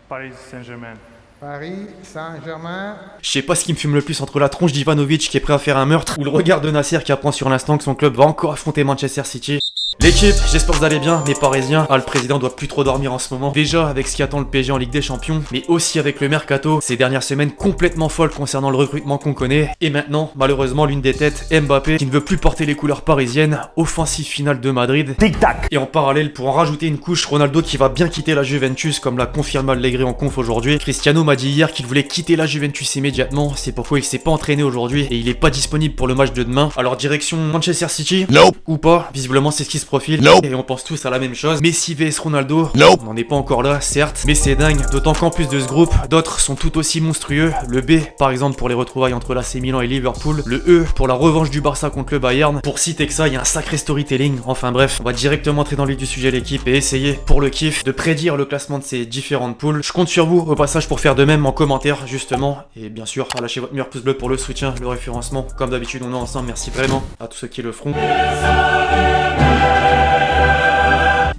Paris Saint-Germain. Paris Saint-Germain. Je sais pas ce qui me fume le plus entre la tronche d'Ivanovic qui est prêt à faire un meurtre ou le regard de Nasser qui apprend sur l'instant que son club va encore affronter Manchester City. L'équipe, j'espère que vous allez bien, mes Parisiens. Ah, le président doit plus trop dormir en ce moment. Déjà avec ce qui attend le PSG en Ligue des Champions, mais aussi avec le mercato, ces dernières semaines complètement folles concernant le recrutement qu'on connaît. Et maintenant, malheureusement, l'une des têtes, Mbappé, qui ne veut plus porter les couleurs parisiennes, offensive finale de Madrid. Tic-tac. Et en parallèle, pour en rajouter une couche, Ronaldo qui va bien quitter la Juventus, comme l'a confirmé Allegri en conf aujourd'hui. Cristiano m'a dit hier qu'il voulait quitter la Juventus immédiatement, c'est pourquoi il s'est pas entraîné aujourd'hui et il est pas disponible pour le match de demain. Alors direction Manchester City, Nope. Ou pas, visiblement c'est ce qui se profile. Nope. Et on pense tous à la même chose. Messi vs Ronaldo, Nope. on n'en est pas encore là, certes, mais c'est dingue, d'autant qu'en plus de ce groupe, d'autres sont tout aussi monstrueux. Le B, par exemple, pour les retrouvailles entre l'AC Milan et Liverpool. Le E, pour la revanche du Barça contre le Bayern. Pour citer que ça, il y a un sacré storytelling. Enfin bref, on va directement entrer dans le vif du sujet l'équipe et essayer, pour le kiff, de prédire le classement de ces différentes poules. Je compte sur vous, au passage, pour faire de même en commentaire, justement. Et bien sûr, à lâcher votre meilleur pouce bleu pour le soutien, le référencement. Comme d'habitude, on est ensemble, merci vraiment à tous ceux qui le feront.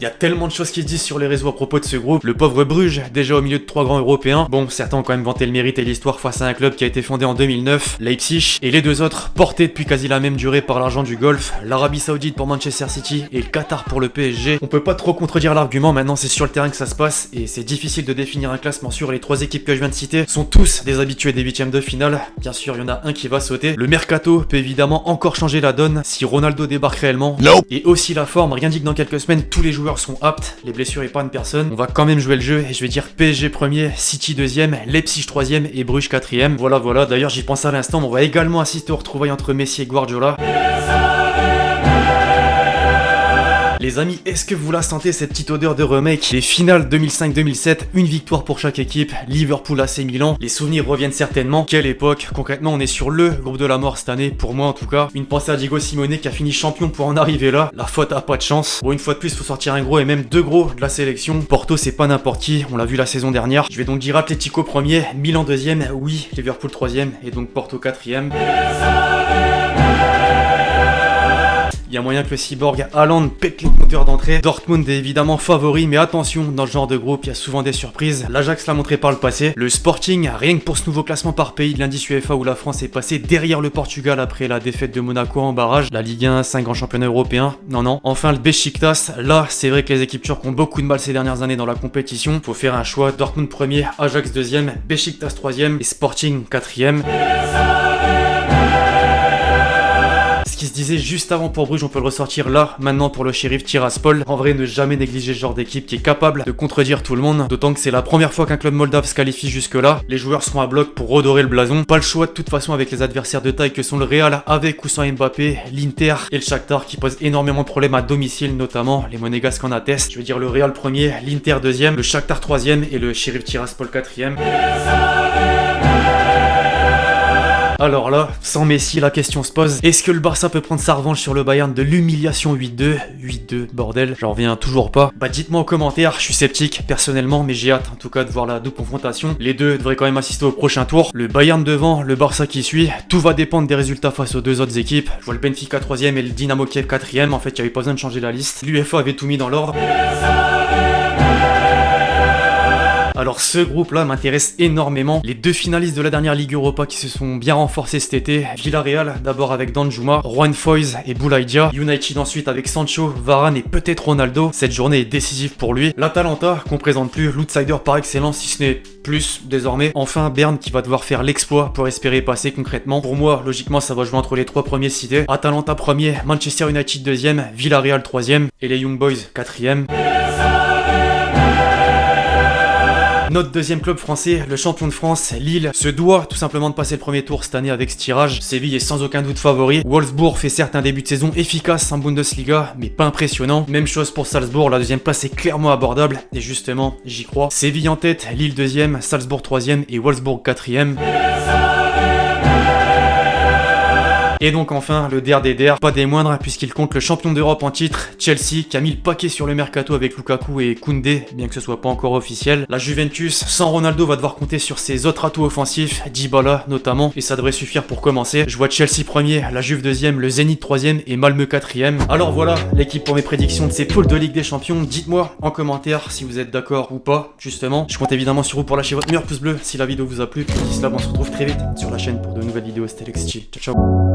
Il y a tellement de choses qui se disent sur les réseaux à propos de ce groupe. Le pauvre Bruges, déjà au milieu de 3 grands européens. Bon, certains ont quand même vanté le mérite et l'histoire face à un club qui a été fondé en 2009, Leipzig. Et les deux autres, portés depuis quasi la même durée par l'argent du Golfe, l'Arabie Saoudite pour Manchester City et le Qatar pour le PSG. On peut pas trop contredire l'argument, maintenant c'est sur le terrain que ça se passe. Et c'est difficile de définir un classement sur les 3 équipes que je viens de citer. Sont tous des habitués des 8ème de finale. Bien sûr, il y en a un qui va sauter. Le mercato peut évidemment encore changer la donne si Ronaldo débarque réellement. Nope. Et aussi la forme, rien dit que dans quelques semaines, tous les joueurs sont aptes. Les blessures épargnent personne. On va quand même jouer le jeu et je vais dire PSG premier, City deuxième, Leipzig troisième et Bruges quatrième. Voilà, d'ailleurs j'y pense à l'instant, mais on va également assister aux retrouvailles entre Messi et Guardiola. Les amis, est-ce que vous la sentez cette petite odeur de remake? Les finales 2005-2007, une victoire pour chaque équipe, Liverpool AC Milan, les souvenirs reviennent certainement. Quelle époque? Concrètement, on est sur le groupe de la mort cette année, pour moi en tout cas. Une pensée à Diego Simeone qui a fini champion pour en arriver là. La faute a pas de chance. Bon, une fois de plus, faut sortir un gros et même deux gros de la sélection. Porto, c'est pas n'importe qui, on l'a vu la saison dernière. Je vais donc dire Atlético premier, Milan deuxième, oui, Liverpool troisième et donc Porto quatrième. Il y a moyen que le cyborg Haaland pète les compteurs d'entrée. Dortmund est évidemment favori, mais attention, dans ce genre de groupe, il y a souvent des surprises. L'Ajax l'a montré par le passé. Le Sporting, rien que pour ce nouveau classement par pays de l'indice UEFA où la France est passée derrière le Portugal après la défaite de Monaco en barrage. La Ligue 1, 5 grands championnats européens. Non. Enfin, le Beşiktaş, là, c'est vrai que les équipes turques ont beaucoup de mal ces dernières années dans la compétition. Faut faire un choix. Dortmund premier, Ajax deuxième, Beşiktaş troisième et Sporting quatrième. Qui se disait juste avant pour Bruges, on peut le ressortir là, maintenant pour le Sheriff Tiraspol. En vrai, ne jamais négliger ce genre d'équipe qui est capable de contredire tout le monde, d'autant que c'est la première fois qu'un club moldave se qualifie jusque là. Les joueurs seront à bloc pour redorer le blason. Pas le choix de toute façon avec les adversaires de taille que sont le Real avec ou sans Mbappé, l'Inter et le Shakhtar qui posent énormément de problèmes à domicile, notamment les Monégasques en attestent. Je veux dire le Real premier, l'Inter deuxième, le Shakhtar troisième et le Sheriff Tiraspol quatrième. Alors là, sans Messi, la question se pose. Est-ce que le Barça peut prendre sa revanche sur le Bayern de l'humiliation 8-2? 8-2, bordel, j'en reviens toujours pas. Bah dites-moi en commentaire, je suis sceptique personnellement, mais j'ai hâte en tout cas de voir la double confrontation. Les deux devraient quand même assister au prochain tour. Le Bayern devant, le Barça qui suit. Tout va dépendre des résultats face aux deux autres équipes. Je vois le Benfica 3ème et le Dynamo Kiev 4ème. En fait, il n'y avait pas besoin de changer la liste. L'UEFA avait tout mis dans l'ordre. Alors ce groupe-là m'intéresse énormément. Les deux finalistes de la dernière Ligue Europa qui se sont bien renforcés cet été. Villarreal d'abord avec Danjuma, Juan Foyth et Boulaïdia. United ensuite avec Sancho, Varane et peut-être Ronaldo. Cette journée est décisive pour lui. L'Atalanta qu'on présente plus, l'outsider par excellence si ce n'est plus désormais. Enfin Berne qui va devoir faire l'exploit pour espérer passer concrètement. Pour moi, logiquement ça va jouer entre les 3 premiers cités. Atalanta premier, Manchester United deuxième, Villarreal troisième et les Young Boys quatrième. Notre deuxième club français, le champion de France, Lille, se doit tout simplement de passer le premier tour cette année avec ce tirage. Séville est sans aucun doute favori. Wolfsburg fait certes un début de saison efficace en Bundesliga, mais pas impressionnant. Même chose pour Salzbourg, la deuxième place est clairement abordable. Et justement, j'y crois. Séville en tête, Lille deuxième, Salzbourg troisième et Wolfsburg quatrième. Et donc enfin, le der des der, pas des moindres, puisqu'il compte le champion d'Europe en titre, Chelsea, qui a mis le paquet sur le mercato avec Lukaku et Koundé, bien que ce soit pas encore officiel. La Juventus, sans Ronaldo, va devoir compter sur ses autres atouts offensifs, Dybala notamment, et ça devrait suffire pour commencer. Je vois Chelsea premier, la Juve deuxième, le Zénith troisième et Malmö quatrième. Alors voilà, l'équipe pour mes prédictions de ces poules de Ligue des Champions. Dites-moi en commentaire si vous êtes d'accord ou pas, justement. Je compte évidemment sur vous pour lâcher votre meilleur pouce bleu si la vidéo vous a plu. Puis d'ici là, on se retrouve très vite sur la chaîne pour de nouvelles vidéos. C'était Lex Chill. Ciao ciao.